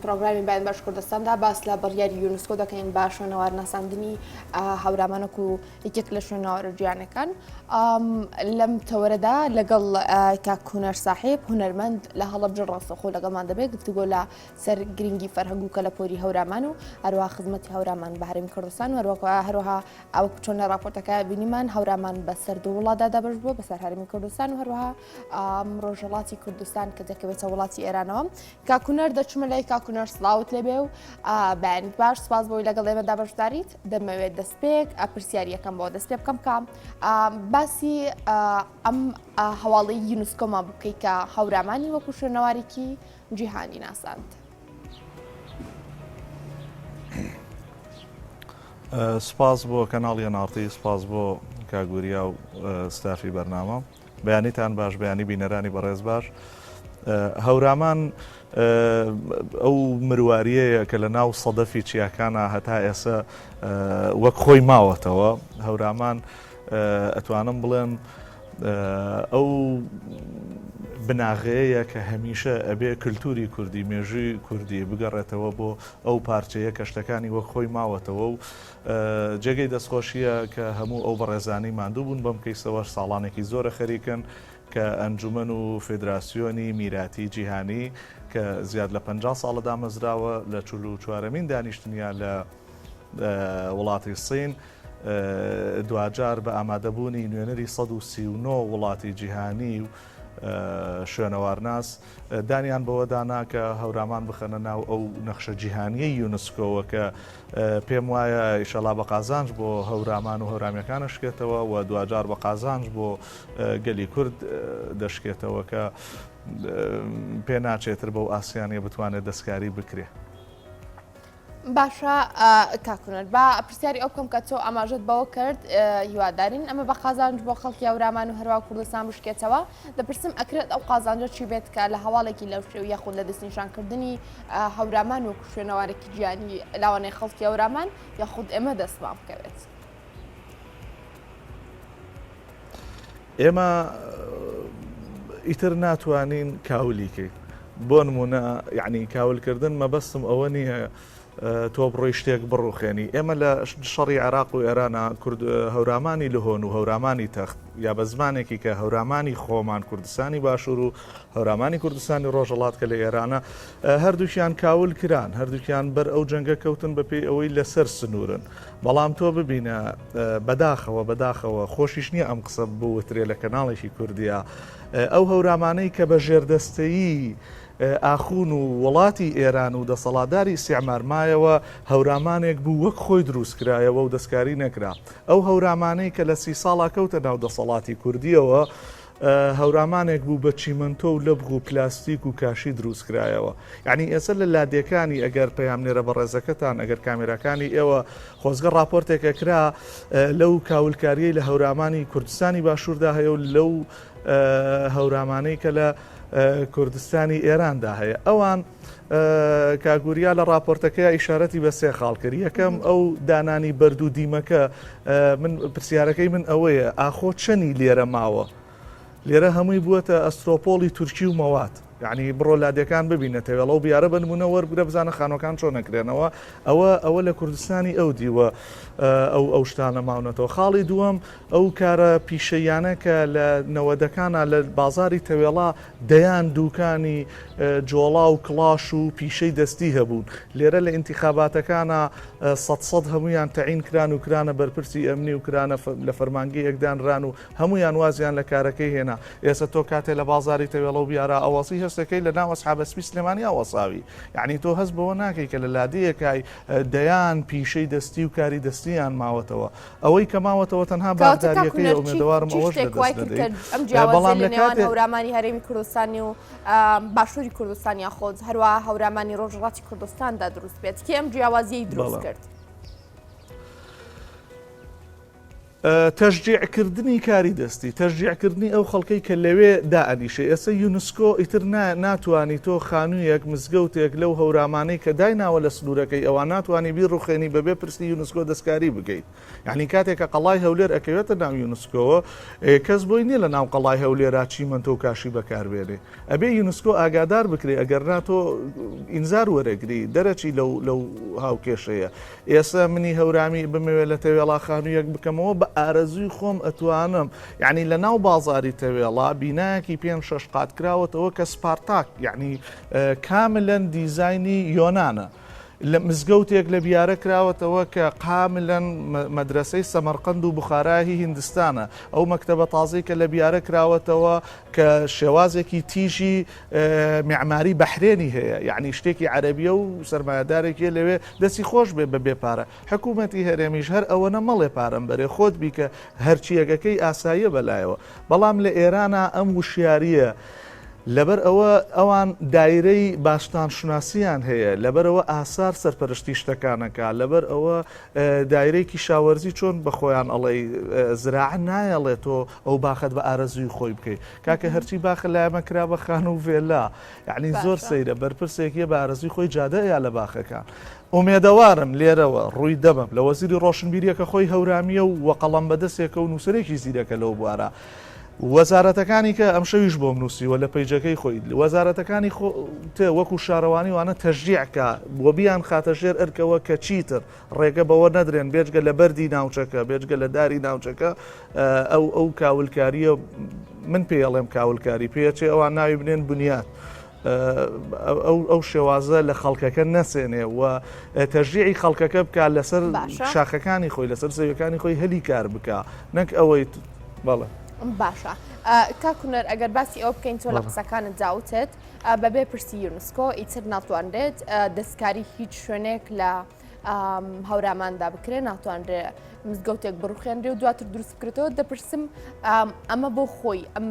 پرۆگرامی باین باش کوردستاندا باس لە بڕیاری یونسکۆ دەکەین با شوێنەوار ناساندنی هەورامانک و یەکێک لە شوێنەوارە گیانەکان لەم تەوەرەدا لەگەڵ کاک هونەر ساحێب هونەرمەند لە هەڵەبجە ڕاستەخۆ لەگەڵمان دەبێت گفتوگۆ لە سەر گرنگی فەرهەنگ و کەلەپۆری هەورامان و هەروەها خزمەتی هەورامان بە هەرێمی کوردستان و هەروەها ئەو چۆن لە راپۆرتەکە بینیمان هەورامان بەسەر دوو وڵاتدا دەبەش بووە بەسەر هەرێمی کوردستان و هەروەها ڕۆژهەڵاتی کوردستان کە دەکەوێتە وڵاتی ئێرانەوە. کاک هونەر دەچمە لای کاک هونەر سڵاوت لێبێ و بەیانیت باش سپاس بۆی لەگەڵ ئێمەدا بەشداریت. دەمەوێت دەستپێک پرسیاریەکەم بۆ دەست پێ بکەم کە باسی ئەم هەواڵی یونسکۆمان بکەیت کە هەورامانی وەکو شوێنەوارێکی جیهانی ناساند. سپاس بۆ کەناڵی نارتی، سپاس بۆ کاگوریا و ستافی بەرنامە. بەیانیتان باش، بەیانی بینەرانی بەڕێز باش. هەورامان ئەو مرواریەیە کە لە ناو سەدەفی چیاکانە هەتا ئێستا وەک خۆی ماوەتەوە. هەورامان ئەتوانم بڵێم ئەو بناغەیە کە هەمیشە ئەبێ کللتوری کوردی مێژووی کوردی بگەڕێتەوە بۆ ئەو پارچەیە کە شتەکانی وەک خۆی ماوەتەوە و جێگەی دەستخۆشیە کە هەموو ئەو بەڕێزانی ماندوو بوون بەم کەیسەوەش ساڵانێکی زۆرە خەریکن کە ئەنجومەن و فێدراسیۆنی میراتی جیهانی کە زیاد لە 50 ساڵە دامەزراوە لە 44مین دانیشتنیا لە وڵاتی سین دوجار بە ئامادەبوونی نوێنەری 139 وڵاتی جیهانی و شوێنەوارناس دانیان بەوە دانا کە هەورامان بخەنە ناو ئەو نەخشە جیهانیە یونسکۆوە کە پێم وایە ئیشەڵا بە قازانج بۆ هەورامان و هەورامیەکانە شکێتەوە و دوجار بە قازانج بۆ گەلی کورد دەشکێتەوە کە پێ ناچێتر بەو ئاسیانە بتوانێت دەستکاری بکرێ. باشە کاکونەر با پرسیاری ئەو بکەم کە تۆ ئاماژەت بەوە کرد هیوادارین ئەمە بە قازانج بۆ خەڵکی هەورامان و هەروە کوردستان بشکێتەوە. دەپرسم ئەکرێت ئەو قازانجە چی بێت کە لە هەواڵێکی لەو شێو یاخود لە دەستنیشانکردنی هەورامان وەکو شوێنەوارێکی گیانی لاوانەی خەڵکی هەورامان یاخود ئێمە دەستمان بکەوێت. ئێمە ئیتر ناتوانین کاولیکەین. بۆ نمونە یعنی کاولکردن مەبەستم ئەوە نییە تۆ بڕۆی شتێک بڕوخێنی. ئێمە لە شەڕی عێراق و ئێرانە هەورامانی لەهۆن و هەورامانی تەخت یا بە زمانێکی کە هەورامانی خۆمان کوردستانی باشوور و هەورامانی کوردستانی ڕۆژهەڵات کە لە ئێرانە هەردووکیان کاول کران، هەردووکیان بەر ئەو جەنگە کەوتن بەپێی ئەوەی لەسەر سنوورن. بەڵام تۆ ببینە بەداخەوە خۆشیش نییە ئەم قسە بوترێ لە کەناڵێکی کوردیە ئەو هەورامانەی کە بە ژێردەستەیی ئاخون و وڵاتی ئێران و دەسەڵاتداری ئیسیعمارمایەوە هەورامانێک بوو وەک خۆی دروستکرایەوە و دەستکاری نەکرا. ئەو هەورامانەی کە لە 30 ساڵا کەوتە ناو دەسەڵاتی کوردیەوە هەورامانێک بوو بە چیمەنتۆ و لەبغ و پلاستیک و کاشی دروستکرایەوە. یعنی ئێستا لە لادێکانی ئەگەر پەیامنێرە بە ڕێزەکەتان ئەگەر کامێرەکانی ئێوە خۆزگە راپۆرتێکە کرا لەو کاولکاریەی لە هەورامانی کوردستانی باشووردا هەیە و لەو هەورامانەی کە لە کوردستانی ئێراندا هەیە. ئەوان کاگوریا لە راپۆرتەکەی ئیشارەتی بە سێ خاڵ کرد. یەکەم ئەو دانانی بەرد و دیمەکە من پرسیارەکەی من ئەوەیە ئاخۆ چەنی لێرە ماوە؟ لێرە هەمووی بووەتە ئەسترۆپۆلی تورکی و مەوات. یعنی بڕۆ لادەکان ببینێتەوە لەو بیارە بنمونە وەربگرە بزانە خانۆکان چۆن نەکرێنەوە. ئەوە لە کوردستانی ئەو دیوە ئەو شتانە ماونەتەوە. خاڵی دووەم ئەو کارە پیشەیانە کە لە نەوەدەکانە لە بازاری تەوێڵا دەیان دووکانی جۆڵا و کڵاش و پیشەی دەستی هەبوون. لێرە لە ئینتیخاباتەکانە 100 هەمویان تەعین کران و کرانە بەرپرسی ئەمنی و کرانە لە فەرمانگی یەکدانران و هەمویان وازیان لە کارەکەی هێنا. ئێستا تۆ کاتێ لە بازاری تەوێڵە و بیارە ئەوەسی هەستەکەی لە ناو ئەسحاب سپی سلێمانی ئەوەساوی. یعنی تۆ هەست بەوە ناکەی کە لە لادەیەکای دەیان پیشەی دەستی و کاری دەستیان ماوەتەوە. ئەوەی کە ماوەتەوە تەنها بارداریەکەی ئومێدەوارم ئەوەش دەدەست بەڵام لە هەورامانی هەرێمی کوردستانی و باشووری کوردستانی خۆز هەروە هەورامانی ڕۆژهەڵاتی کوردستاندا دروست بێت کە ئەم جیاوازیەی دروست کرد. تەشجیعکردنی کاری دەستی تەشجیعکردنی ئەو خەڵکەی کە لەوێ دائەنیشێ ئێستا یونسکۆ ئیتر ناتوانانی تۆ خانوویەک مزگەوتێک لەو هەورامانەی کە دایناوە لە سنوورەکەی ئەوە ناتوانانی بیڕوخێنی بەبێ پرسی یونسکۆ دەستکاری بکەیت یعنی کاتێکە قەڵای هەولێر ئەکەوێتە ناو یونسکۆوە کەس بۆی نییە لە ناو قەڵای هەولێرا چیمەندە و کاشی بەکاربێنێ ئەبێ یونسکۆ ئاگادار بکرێ ئەگەر ناتۆ ئینزار وەرەگری دەرەچی لەو هاوکێشەیە ئێستا منی هەورامی بمەوێت لە تەوێڵا خانوویەک بکەمەوە بە ئارەزوی خۆم ئەتوانم یعنی لە ناو بازاری تەوێڵا بینایەکی 5-6 قات کراوەتەوە کە سپارتاک یعنی کاملەن دیزایانی یۆنانە لە مزگەوتێک لە بیارە کراوەتەوە کە قاملەن مەدرسەی سەمەرقەند و بخارایی هیندستانە ئەو مەکتەبە تازەی کە لە بیارە کراوەتەوە کە شێوازێکی تیژی معماری بەحرێنی هەیە یعنی شتێکی عەرەبیە و سەرمایەدارێکی لەوێ دەستی خۆش بێ بە بێپارە حکوومەتی هەرێمیش هەر ئەوەنە مەڵێ پارەم بەرێ خۆت بیکە هەرچیەکەکەی ئاساییە بەلایەوە بەڵام لە ئێرانە ئەم وشیاریە لەبەر ئەوە ئەوان دایرەی باشتان شناسییان هەیە لەبەرەوە ئاسار سەرپەرشتی شتەکانەکە لەبەر ئەوە دایرەیەکی شاوەرزی چۆن بە خۆیان ئەڵێ زراعە نایەڵێت تۆ ئەو باخت بە ئارەزوی خۆی بکەیت کاکە هەرچی باخە لایەمە کرا بە خان و vێلا یعنی زۆر سەیرە بەرپرسێکیە بە ئارەزوی خۆی جادەیە لە باخەکان ئومێدەوارم لێرەوە ڕووی دەبم لە وەزیری ڕۆشنبیریەکە خۆی هەورامیە و وەقەڵەم بەدەستێکە و نووسەرێکی زیرەکە لەو بوارە وەزارەتەکانی کە ئەم شەویش بۆم نووسیوە لە پەیجەکەی خۆی وەزارەتەکانی وەکو شارەوانی وانە تەشجیعکە بۆ بیان خاتەژێر ئەرکەوە کە چیتر ڕێگە بەوە نەدرێن بێجگە لە بەردی ناوچەکە بێجگە لە داری ناوچەکە ئەو کاولکاریە من پێڵێم کاولکاری پێچێ ئەوان ناوی بنێن بنیات ئەو شێوازە لە خەڵکەکە نەسێنێ و تەشجیعی خەڵکەکە بکات لەسەر شاخەکانی خۆی لەسەر زەویەکانی خۆی هەلی کار بکە نەک ئەوەی بەڵێ باشە کاکوونەر ئەگەر باسی ئەوە بکەین تۆ لە قسەکانت جاوتت بەبێ پرسی یونسکۆ ئیتر ناتوانرێت دەستکاری هیچ شوێنێک لە هەوراماندا بکرێ ناتوانرێت مزگەوتێک بڕوخێنرێ و دواتر دروست بکرێتەوە دەپرسم ئەمە بۆ خۆی ئەم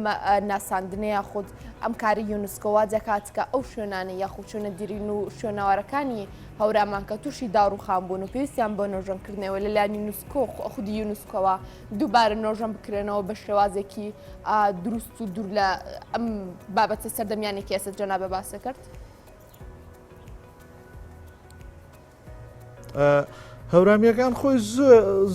ناساندنەیە خود ئەم کاری یونسکۆوا دەکات کە ئەو شوێنانە یاخود شوێنە دیرین و شوێناوارەکانی هەورامان کە تووشی داڕوخان بوون و پێویستیان بۆ نۆژەنکردنەوە لەلایەن یونسکۆ خودی یونسکۆوە دووبارە نۆژەن بکرێنەوە بە شێوازێکی دروست و دوور لە ئەم بابەتە سەردەمیانێکی ئێستا جەنابە باسە کرد هەورامیەکان خۆی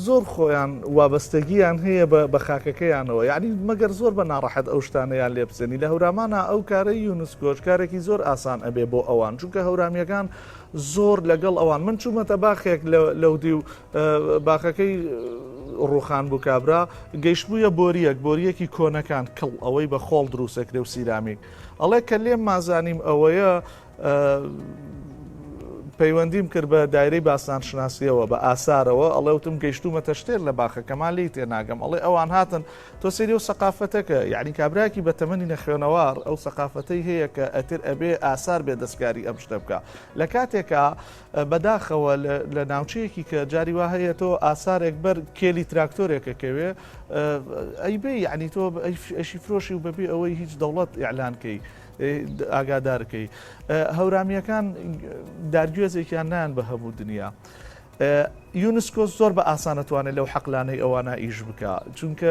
زۆر خۆیان وابەستگییان هەیە بە خاکەکەیانەوە یعنی مەگەر زۆر بە ناڕەحەت ئەو شتانەیان لێ بزێنی لە هەورامانە ئەو کارەی یونسکۆش کارێکی زۆر ئاسان ئەبێ بۆ ئەوان چونکە هەورامیەکان زۆر لەگەڵ ئەوان من چوومەتە باخێک لەو دی و باخەکەی ڕوخان بوو کابرا گەیشتبوویە بۆریەکی کۆنەکان کڵ ئەوەی بە خۆڵ دروستەکرێ و سیرامیک ئەڵێ کە لێم مازانیم ئەوەیە پەیوەندیم کرد بە دایرەی باستان شناسیەوە بە ئاسارەوە ئەڵێ وتم گەیشتومەتە شتێر لە باخەکەمان لی تێناگەم ئەڵێ ئەوان هاتن تۆ سەیری و سەقافەتەکە یعنی کابراکی بە تەمەنی نەخوێنەوار ئەو سەقافەتەی هەیە کە ئەتر ئەبێ ئاسار بێ دەستکاری ئەم شتە بکە لە کاتێکە بەداخەوە لە ناوچەیەکی کە جاری وا هەیە تۆ ئاسارێک بەر کێلی تراکتۆرێکەکەوێ ئەیبێ یعنی تۆ ئەشی فرۆشی و بەبێ ئەوەی هیچ دەوڵەت ئیعلانکەی ئاگادارکەی هەورامیەکان دارگوێزێکیان نان بە هەموو دنیا یونسکۆ زۆر بە ئاسانەتوانێت لەو حەقلانەی ئەوانە ئیش بکە چونکە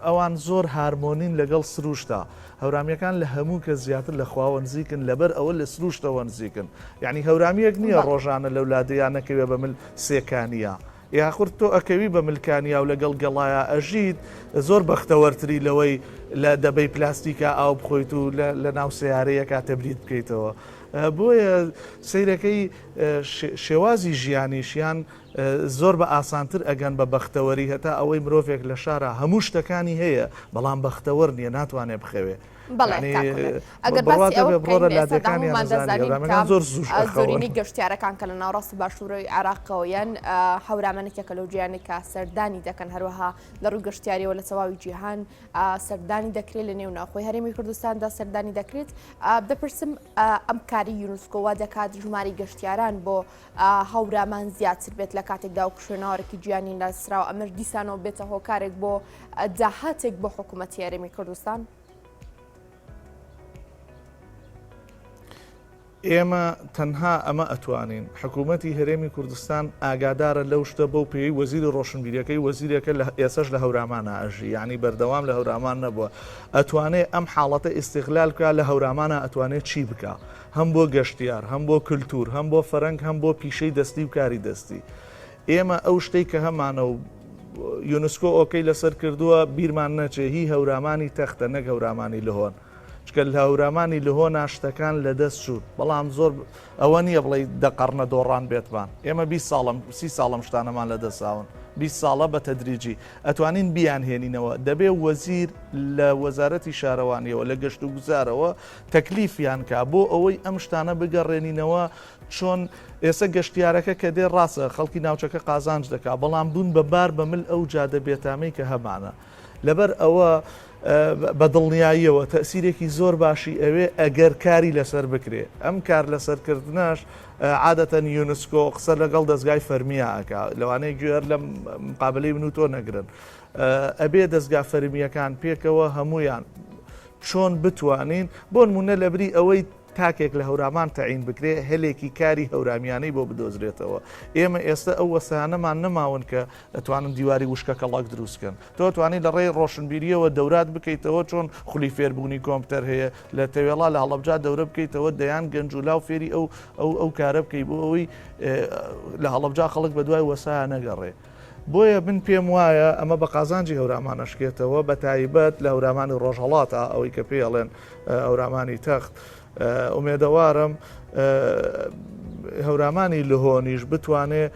ئەوان زۆر هارمۆنین لەگەڵ سروشتا هەورامیەکان لە هەموو کە زیاتر لە خواوە نزیکن لەبەر ئەوە لە سروشتەوە نزیکن یعنی هەورامیەک نییە ڕۆژانە لەو لادەیان نەکەوێ بە مل سێکانیە یاخورد تۆ ئەکەوی بە ملکانیا و لەگەڵ گەڵایە ئەژید زۆر بەختەوەرتری لەوەی لە دەبەی پلاستیکە ئاو بخۆیت و لە ناو سیارەیە کاتە بریت بکەیتەوە بۆیە سیرەکەی شێوازی ژیانیشیان زۆر بە ئاسانتر ئەگەن بە بەختەوەری هەتا ئەوەی مرۆڤێک لە شارە هەموو شتەکانی هەیە بەڵام بەختەوەر نییە ناتوانێت بخەوێ زۆرینی گەشتیارەکان کە لە ناوڕاستی باشووری عێراقەوەیان هەورامانێکێکە لەو جیانێکە سەردانی دەکەن هەروەها لە ڕووی گەشتیاریەوە لە سەواوی جیهان سەردانی دەکرێت لە نێو ناوخۆی هەرێمی کوردستاندا سەردانی دەکرێت دەپرسم ئەم کاری یونسکۆوا دەکات ژماری گەشتیاران بۆ هەورامان زیاتر بێت لە کاتێکدا و شوێناوەرەی گیانی لەسراوە ئەمەش دیسانەوە بێتە هۆکارێک بۆ داهاتێک بۆ حکوومەتی هەرێمی کوردستان ئێمە تەنها ئەمە ئەتوانین حکوومەتی هەرێمی کوردستان ئاگادارە لەو شتە بەو پێی وەزیری ڕۆشنبیریەکەی وەزیرەکە ئێسش لە هەورامانە ئەژی یعنی بەردەوام لە هەورامان نەبووە ئەتوانێت ئەم حاڵەتە ئیستیغلال بکە لە هەورامانە ئەتوانێت چی بکە هەم بۆ گەشتیار هەم بۆ کللتور هەم بۆ فەرەنگ هەم بۆ پیشەی دەستی و کاری دەستی ئێمە ئەو شتەی کە هەمانە و یونسکۆ ئۆکەی لەسەر کردووە بیرمان نەچێ هی هەورامانی تەختە نەک هەورامانی لەهۆن چکە لە هەورامانی لەهۆ ناشتەکان لەدەست چوو بەڵام زۆر ئەوە نییە بڵێ دەقەڕنە دۆڕان بێتمان ئێمە 20 ساڵم شتانەمان لەدەساون 20 ساڵە بە تەدریجی ئەتوانین بیان هێنینەوە دەبێ وەزیر لە وەزارەتی شارەوانیەوە لە گەشت و گوزارەوە تەکلیفیان کا بۆ ئەوەی ئەم شتانە بگەڕێنینەوە چۆن ئێستا گەشتیارەکە کە دێ ڕاستە خەڵکی ناوچەکە قازانج دەکا بەڵام بوون بەبار بەمل ئەو جادە بێتامەی کە هەمانە لەبەر ئەوە بە دڵنیاییەوە تەسیرێکی زۆر باشی ئەوێ ئەگەر کاری لەسەر بکرێ ئەم کار لەسەرکردنەش عادەتەن یونسکۆ قسە لەگەڵ دەستگای فەرمیەکە لەوانەیە گوێر لە مقابلەی من و تۆ نەگرن ئەبێ دەستگا فەرمیەکان پێکەوە هەمویان چۆن بتوانین بۆ نمونە لەبری ئەوەی تاکێک لە هەورامان تەعین بکرێ هەلێکی کاری هەورامانەی بۆ بدۆزرێتەوە ئێمە ئێستا ئەو وەسانەمان نەماون کە ئەتوانن دیواری وشکە کەڵک دروستکەن تۆ توانین لە ڕێی ڕۆشنبیریەوە دەورات بکەیتەوە چۆن خولی فێربوونی کۆمپیوتەر هەیە لە تەوێڵا لە هەڵەبجا دەورە بکەیتەوە دەیان گەنجولا و فێری ئەو کارە بکەی بۆ ئەوەی لە هەڵەبجا خەڵک بە دوای وەسایە نەگەڕێ بۆیە من پێم وایە ئەمە بە قازانجی هەورامانەشکێتەوە بە تایبەت لە هەورامانی ڕۆژهەڵاتە ئەوەی کە پێڵێن هەورامانی تەخت ئومێدەوارم هەورامانی لەهۆنیش بتوانێت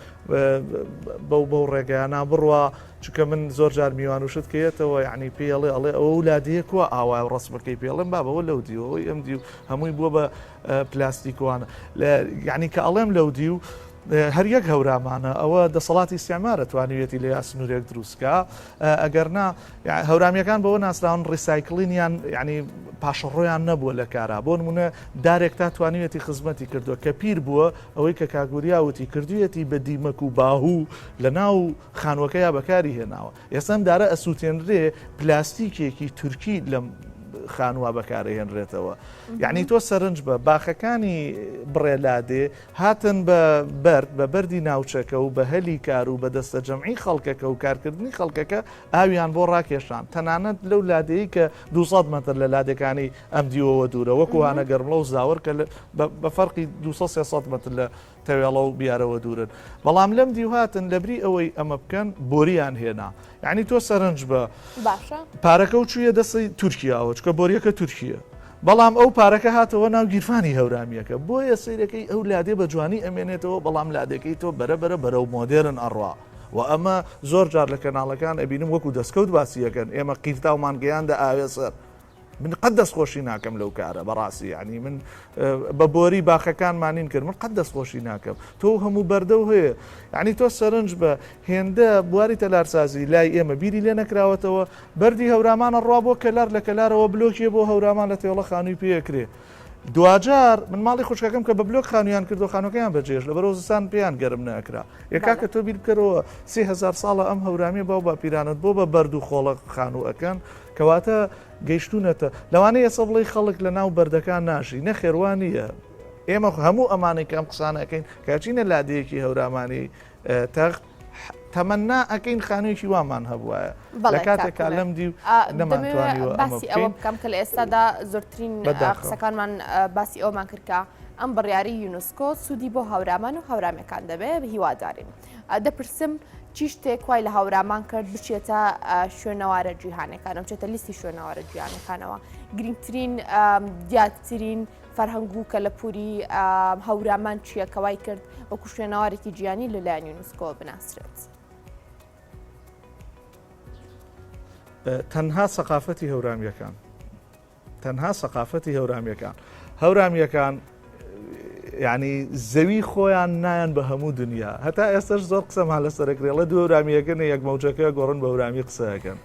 بەو ڕێگەیانە بڕوە چکە من زۆر جار میوان وشت کێتەوە یعنی پێڵێ ئەڵێ ئەوە ولادەیە کووە ئاوای ڕستمەکەی پێڵێن بابەوە لەو دیەوەی ئەم دی و هەمووی بووە بە پلاستیکوانە یعنی کە ئەڵێم لەو دی و هەر یەک هەورامانە ئەوە دەسەڵاتی استعمارە توانوێتی لە یاسنوورێک دروستکە ئەگەرنا هەورامیەکان بەوە ناسراون ڕیسایکلینیان ینی پاشەڕۆیان نەبووە لە کارا بۆ نمونە دارێک تا توانوێتی خزمەتی کردووە کە پیر بووە ئەوەی کە کاگوریاوتی کردویەتی بە دیمەک و باهوو لە ناو خانوەکەیا بەکاری هێناوە ئێستام دارە ئەسووتێنرێ پلاستیکێکی تورکی لەم خانووا بەکارهێنرێتەوە یعنی تۆ سەرنج بە باخەکانی بڕێلادێ هاتن بە بەردی ناوچەکە و بە هەلی کار و بە دەستە جەمعی خەڵکەکە و کارکردنی خەڵکەکە ئاویان بۆ ڕاکێشان تەنانەت لەو لادەیە کە 200 مەتر لە لادەکانی ئەم دیوەوە دوورە وەکووانە گەرمڵە و زاوەر کە بە فەرقی 200 مەتر لە تەوێڵە و بیارەوە دوورن بەڵام لەم دیوهاتن لەبری ئەوەی ئەمە بکەن بۆریان هێنا یعنی تۆ سەرنج بە پارەکە و چوویە دەستی تورکیاوە چکە بۆریەکە تورکیە بەڵام ئەو پارەکە هاتەوە ناو گیرفانی هەورامیەکە بۆیە سیرەکەی ئەو لادێ بە جوانی ئەمێنێتەوە بەڵام لادەکەی تۆ بەرەو مۆدێرن ئەڕوا و ئەمە زۆر جار لە کەناڵەکان ئەبینم وەکو دەستکەوت باسیەکەن ئێمە قیرتاومان گەیاندە ئاوێ سەر من قەت دەستخۆشی ناکەم لەو کارە بەڕاستی ینی من بە بۆری باخەکانمانین کرد من قەت دەستخۆشی ناکەم تۆ هەموو بەردە و هەیە ینی تۆ سەرنج بە هێندە بواری تەلارسازی لای ئێمە بیری لێ نەکراوەتەوە بەردی هەورامانە ڕوا بۆ کەلار لە کەلارەوە بلۆکیە بۆ هەورامان لە تێوڵە خانووی پێکرێ دوجار من ماڵی خوشکەکەم کە بە بلۆک خانویان کردو خانوەکەیان بەجێش لە بەرۆزستان پێیان گەرم نەکرا یەکا کە تۆ بیر بکەرەوە 3000 ساڵە ئەم هەورامی باو با پیرانت بۆ بە بەرد و خۆڵە خانووەکەن کەواتە گەیشتونەتە لەوانەیە ئێستا بڵێ خەڵک لە ناو بەردەکان ناشی نەخێوانیە ئێمە هەموو ئەمانەی کەم قسانەکەین کاچینە لادەیەکی هەورامانی تەخت تەمەنا ئەەکەین خانوویەکی وامان هەبووایە لە کاتێکا لەم دی و نەمانتوانیوە باسی ئەوە بکەم کە لە ئێستادا زۆرترین قسەکانمان باسی ئەومان کردکە ئەم بڕیاری یونسکۆ سوودی بۆ هەورامان و هەورامیەکان دەبێت بە هیوادارین دەپرسم چی شتێک وای لە هەورامان کرد بچێتە شوێنەوارە جیهانەکان بچێتە لیستی شوێنەوارە جیهانەکانەوە گرنگترین دیاترین فەرهەنگ و کەلەپوری هەورامان چییە کەوای کرد وەکو شوێنەوارێکی جیهانی لەلایەن یونسکۆ بناسرێت تەنها سەقافەتی هەورامیەکان ینی زەوی خۆیان نایەن بە هەموو دنیا هەتا ئێستش زۆر قسەمان لەسەرکرێڵە دوو هەورامیەکەن یەک مەوجەکە گۆڕن بە هەورامی قسەکەن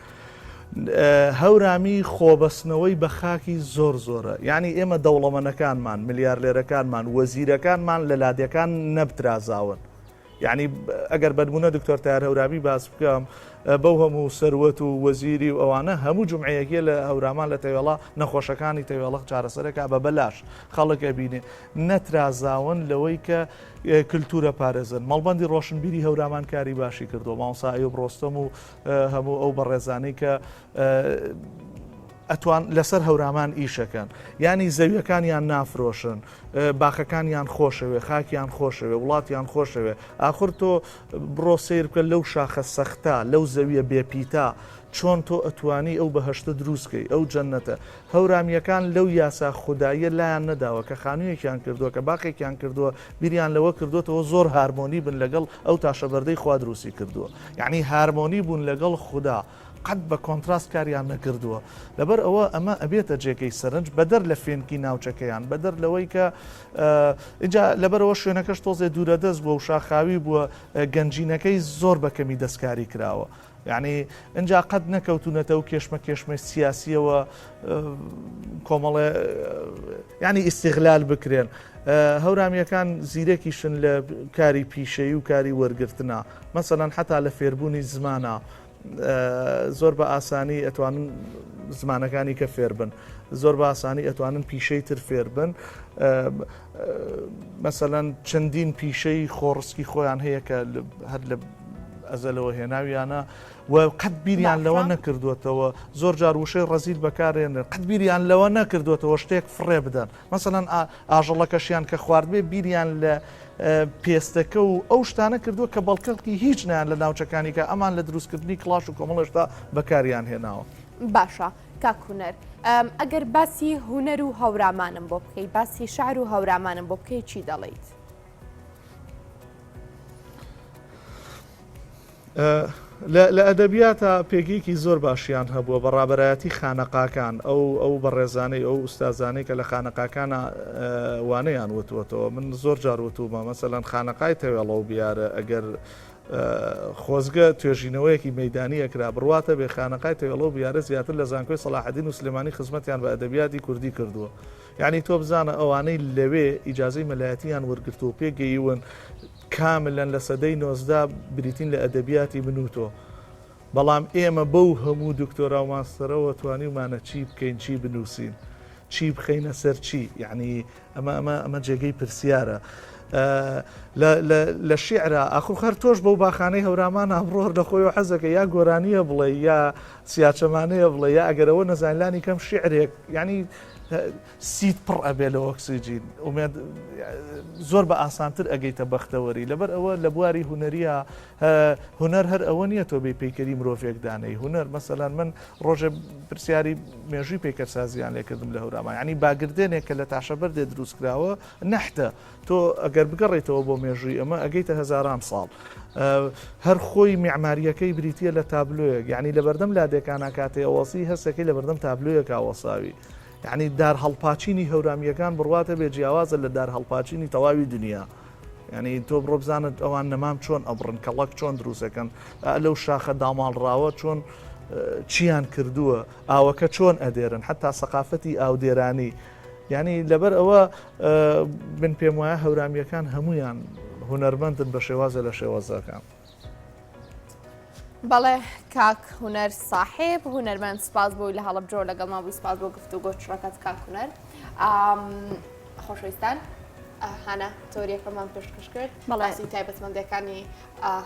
هەورامی خۆبەستنەوەی بە خاکی زۆرە یعنی ئێمە دەوڵەمەنەکانمان ملیارلێرەکانمان وەزیرەکانمان لە لادەکان نەبترازاون یعنی ئەگەر بەنمونە دکتۆر تایار هەورابی باس بکەم بەو هەموو سەروەت و وەزیری و ئەوانە هەموو جمعەیەکیە لە هەورامان لە تەوێڵا نەخۆشەکانی تەوێڵە چارەسەرەکە بە بەلاش خەڵک ئەبینێ نەترازاون لەوەی کە کللتورە پارێزن مەڵبەندی ڕۆشنبیری هەورامان کاری باشی کردو ماوەسا ئەیوب ڕۆستەم و هەموو ئەو بەڕێزانەی کە ئەتوان لەسەر هەورامان ئیشەکەن ینی زەویەکانیان نافرۆشن باخەکانیان خۆشەوێ خاکیان خۆشەوێ وڵاتیان خۆشەوێ ئاخر تۆ بڕۆ سیر بکە لەو شاخە سەختە لەو زەویە بێپیتا چۆن تۆ ئەتوانی ئەو بەهەشتە دروستکەی ئەو جەنەتە هەورامیەکان لەو یاسا خوددایە لایەن نەداوە کە خانوویەکیان کردووە کە باقێکیان کردووە بیریان لەوە کردوێتەوە زۆر هارمۆنی بن لەگەڵ ئەو تاشەبەردەی خوا دروستی کردووە یعنی هارمۆنی بوون لەگەڵ خوددا قەت بە کۆنتراست کاریان نەکردووە لەبەر ئەوە ئەمە ئەبێتە جێگەی سەرنج بەدەر لە فێنکی ناوچەکەیان بەدەر لەوەی کە اینجا لەبەرەوە شوێنەکەش تۆزێ دوورە دەست بووە و شاخاوی بووە گەنجینەکەی زۆر بەکەمی دەستکاری کراوە یعنی اینجا قەت نەکەوتونەتە و کێشمە سیاسیەوە کۆمەڵێ ینی ئیستیغلال بکرێن هەورامیەکان زیرەکیشن لە کاری پیشەیی و کاری وەرگرتنە مەسەڵەن حتا لە فێربوونی زمانە زۆر بە ئاسانی ئەتوانن زمانەکانی کە فێر بن زۆر بە ئاسانی ئەتوانن پیشەی تر فێر بن مەسەڵەن چەندین پیشەی خۆڕسکی خۆیان هەیە کە هەر لە ئەزەلەوە هێناویانە و قەت بیریان لەوە نەکردوێتەوە زۆر جار وشەی ڕەزیل بەکارێنن قەت بیریان لەوە نەکردوێتەوە شتێک فڕێ بدەن مەسەڵەن ئاژەڵەکەشیان کە خواردبێ بیریان لە پێستەکە و ئەو شتانە کردووە کە بەڵکەڵکی هیچ نیان لە ناوچەکانی کە ئەمان لە دروستکردنی کلاش و کۆمەڵشتا بەکاریان هێناوە باشە کاکوونەر ئەگەر باسی هوەر و هەورامانم بۆ بکەی باسی شعر و هەورامانم بۆ بکەی چی دەڵێیت؟ لە ئەدەبیاتە پێگەیەکی زۆر باشیان هەبووە بەڕابەرایەتی خانەقاکان ئەو بەڕێزانەی ئەو ئوستازانەی کە لە خانەقاکانە وانەیان وتوەتەوە من زۆر جار وتومە مەسەڵەن خانەقای تەوێڵە و بیارە ئەگەر خۆزگە توێژینەوەیەکی مەدانی ئەکرا بڕواتە بێ خانەقای تەوێڵە و بیارە زیاتر لە زانکۆی سەلاحەدین و سلێمانی خزمەتیان بە ئەدەبیاتی کوردی کردووە یعنی تۆ بزانە ئەوانەی لەوێ ئیجازەی مەلایەتیان وەرگرتووە پێگەیون کاملەن لە سەدەی 19 بریتین لە ئەدەبیاتی بنووتۆ بەڵام ئێمە بەو هەموو دکتۆرا و ماستەرەوە توانیمانە چی بکەین چی بنووسین چی بخەینە سەر چی یعنی ئەمە جێگەی پرسیارە لە شیعرا ئاخر تۆش بەو باخانەی هەورامان ئەمڕۆ لە خۆی و حەزەکە یا گۆرانیە بڵێ یا سیاچەمانەیە بڵێ یا ئەگەرەوە نەزانلانی کەم شیعرێک ینی سیت پڕ ئەبێ لە ئۆکسیجین زۆر بە ئاسانتر ئەگەیتە بەختەوەری لەبەر ئەوە لە بواری هوەریە هوەر هەر ئەوە نییە تۆ بێ پەیکەری مرۆڤێک دانەی هوەر مەسەلەن من ڕۆژە پرسیاری مێژووی پێکەرسازیان لێکردم لە هەورامان ینی باگردێنێک کە لە تاشەبەردێ دروستکراوە نەحتە تۆ ئەگەر بگەڕێتەوە بۆ مێژووی ئەمە ئەگەیتە هەزاران ساڵ هەر خۆی میعماریەکەی بریتە لە تابلۆیەک یعنی لە بەردەم لادێکانە کاتێ ئەوەسی هەستەکەی لە بەردەم تابلۆیەک ئاوەساوی یعنی دار هەڵپاچینی هەورامیەکان بڕواتە بێ جیاوازە لە دار هەڵپاچینی تەواوی دنیا یعنی تۆ بڕۆ بزانت ئەوان نەمام چۆن ئەبڕن کەڵک چۆن دروستەکەن لەو شاخە داماڵڕاوە چۆن چیان کردووە ئاوەکە چۆن ئەدێرن حتا سەقافەتی ئاودێرانی یعنی لەبەر ئەوە من پێم وایە هەورامیەکان هەمویان هونەرمەندن بە شێوازە لە شێوازەکان بەڵێ کاک هوەر ساحێب هونەرمەند سپاس بۆی لە هەڵەبجۆ لەگەڵ ماوەی سپاس بۆ گفتوگۆ چڕەکەت کاک هوەر خۆشەویستان هەنا تۆریەکەمان پێشکەش کرد بەڵاسی تایبەتمەندەکانی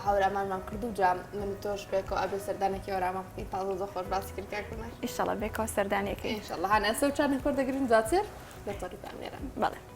هەورامانمان کرد و جا من تۆش بێکەوە ئەبێ سەردانێکی هەورامان بکەین تازە زۆر خۆش باسی کرد کاک هوەر ئینشەڵا بێکەوە سەردانێکی ئینشەڵا هەنا ئێستا چند خۆر دەگرین دواتر لە تۆری پامێرە بەڵێ